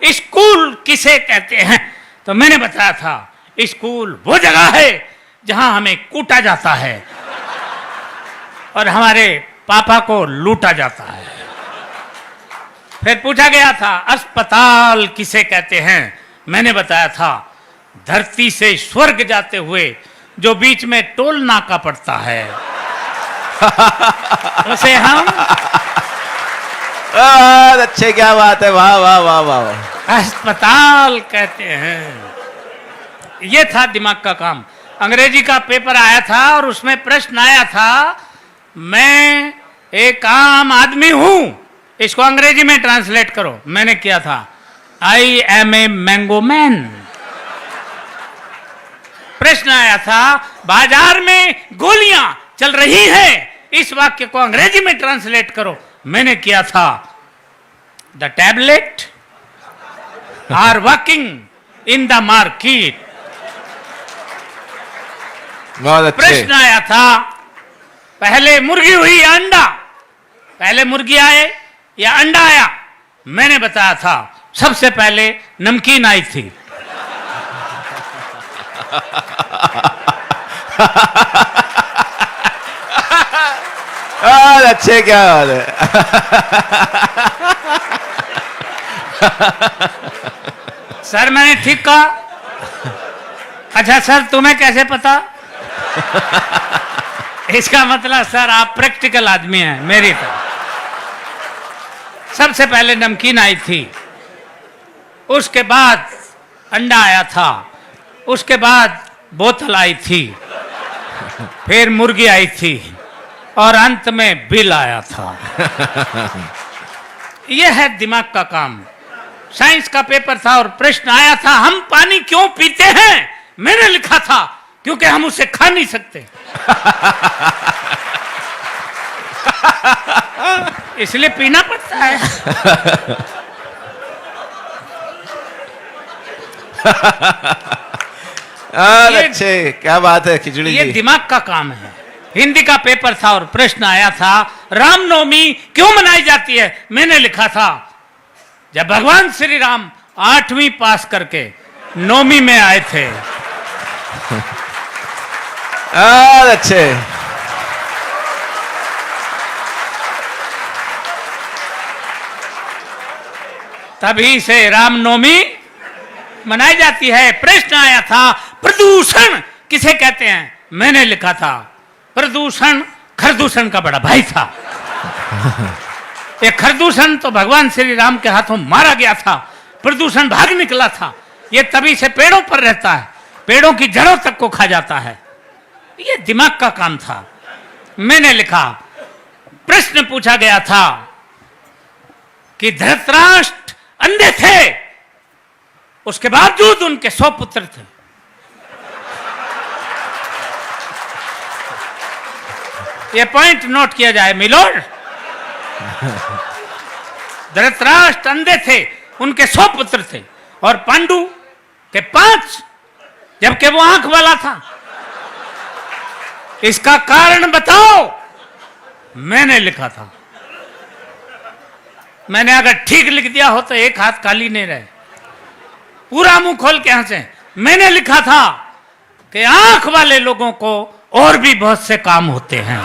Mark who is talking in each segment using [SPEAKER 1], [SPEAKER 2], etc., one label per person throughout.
[SPEAKER 1] School किसे कहते हैं, तो मैंने बताया था स्कूल वो जगह है जहां हमें कूटा जाता है और हमारे पापा को लूटा जाता है। फिर पूछा गया था अस्पताल किसे कहते हैं, मैंने बताया था धरती से स्वर्ग जाते हुए जो बीच में टोल नाका पड़ता है उसे हम
[SPEAKER 2] अच्छे, क्या बात है, वाह वाह वाह वाह,
[SPEAKER 1] अस्पताल कहते हैं। ये था दिमाग का काम। अंग्रेजी का पेपर आया था और उसमें प्रश्न आया था मैं एक आम आदमी हूं, इसको अंग्रेजी में ट्रांसलेट करो। मैंने किया था I am a mango man. प्रश्न आया था बाजार में गोलियां चल रही हैं, इस वाक्य को अंग्रेजी में ट्रांसलेट करो। मैंने किया था the tablet are walking in the market.
[SPEAKER 2] बहुत अच्छे।
[SPEAKER 1] प्रश्न आया था पहले मुर्गी हुई या अंडा, पहले मुर्गी आए या अंडा आया। मैंने बताया था सबसे पहले नमकीन आई थी।
[SPEAKER 2] अच्छे, क्या बात है।
[SPEAKER 1] सर मैंने ठीक कहा? अच्छा सर तुम्हें कैसे पता? इसका मतलब सर आप प्रैक्टिकल आदमी हैं मेरी तरह। सबसे पहले नमकीन आई थी, उसके बाद अंडा आया था, उसके बाद बोतल आई थी, फिर मुर्गी आई थी और अंत में बिल आया था। यह है दिमाग का काम। साइंस का पेपर था और प्रश्न आया था हम पानी क्यों पीते हैं। मैंने लिखा था क्योंकि हम उसे खा नहीं सकते इसलिए पीना पड़ता है।
[SPEAKER 2] अच्छे, क्या बात है खिचड़ी
[SPEAKER 1] ये
[SPEAKER 2] जी।
[SPEAKER 1] दिमाग का काम है। हिंदी का पेपर था और प्रश्न आया था रामनवमी क्यों मनाई जाती है। मैंने लिखा था जब भगवान श्री राम 8वीं पास करके 9वीं में आए थे।
[SPEAKER 2] अच्छे,
[SPEAKER 1] तभी से रामनवमी मनाई जाती है। प्रश्न आया था प्रदूषण किसे कहते हैं। मैंने लिखा था प्रदूषण खरदूषण का बड़ा भाई था। ये खरदूषण तो भगवान श्री राम के हाथों मारा गया था, प्रदूषण भाग निकला था। ये तभी से पेड़ों पर रहता है, पेड़ों की जड़ों तक को खा जाता है। ये दिमाग का काम था। मैंने लिखा प्रश्न पूछा गया था कि धृतराष्ट्र अंधे थे, उसके बावजूद उनके 100 पुत्र थे। यह पॉइंट नोट किया जाए मिलोड। धृतराष्ट्र अंधे थे, उनके 100 पुत्र थे और पांडु के 5, जबकि वो आंख वाला था। इसका कारण बताओ। मैंने लिखा था, मैंने अगर ठीक लिख दिया हो तो एक हाथ खाली नहीं रहे, पूरा मुंह खोल के हंसे। मैंने लिखा था कि आंख वाले लोगों को और भी बहुत से काम होते हैं।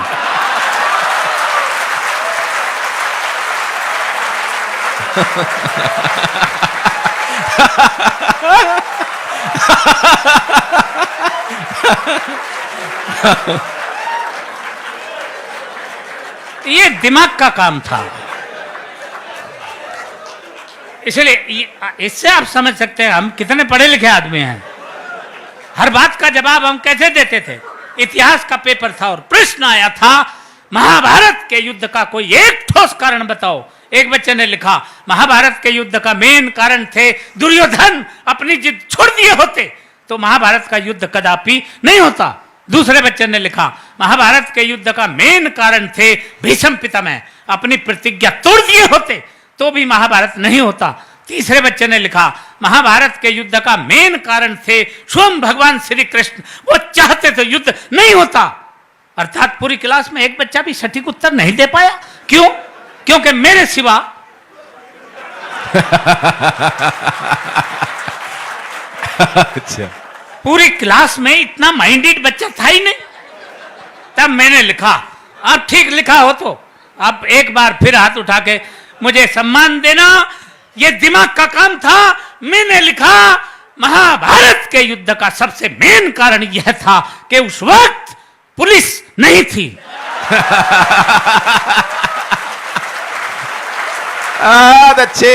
[SPEAKER 1] ये दिमाग का काम था। इसलिए इससे आप समझ सकते हैं हम कितने पढ़े लिखे आदमी हैं। हर बात का जवाब हम कैसे देते थे। इतिहास का पेपर था और प्रश्न आया था महाभारत के युद्ध का कोई एक ठोस कारण बताओ। एक बच्चे ने लिखा महाभारत के युद्ध का मेन कारण थे दुर्योधन अपनी जिद छोड़ दिए होते तो महाभारत का युद्ध कदापि नहीं होता। दूसरे बच्चे ने लिखा महाभारत के युद्ध का मेन कारण थे भीष्म पितामह अपनी प्रतिज्ञा तोड़ दिए होते तो भी महाभारत नहीं होता। तीसरे बच्चे ने लिखा महाभारत के युद्ध का मेन कारण थे स्वयं भगवान श्री कृष्ण, वो चाहते तो युद्ध नहीं होता। अर्थात पूरी क्लास में एक बच्चा भी सटीक उत्तर नहीं दे पाया। क्यों? क्योंकि मेरे सिवा
[SPEAKER 2] अच्छा
[SPEAKER 1] पूरी क्लास में इतना माइंडेड बच्चा था ही नहीं। तब मैंने लिखा, अब ठीक लिखा हो तो अब एक बार फिर हाथ उठा के मुझे सम्मान देना, ये दिमाग का काम था। मैंने लिखा, महाभारत के युद्ध का सबसे मेन कारण यह था कि उस वक्त पुलिस नहीं थी।
[SPEAKER 2] बहुत अच्छे।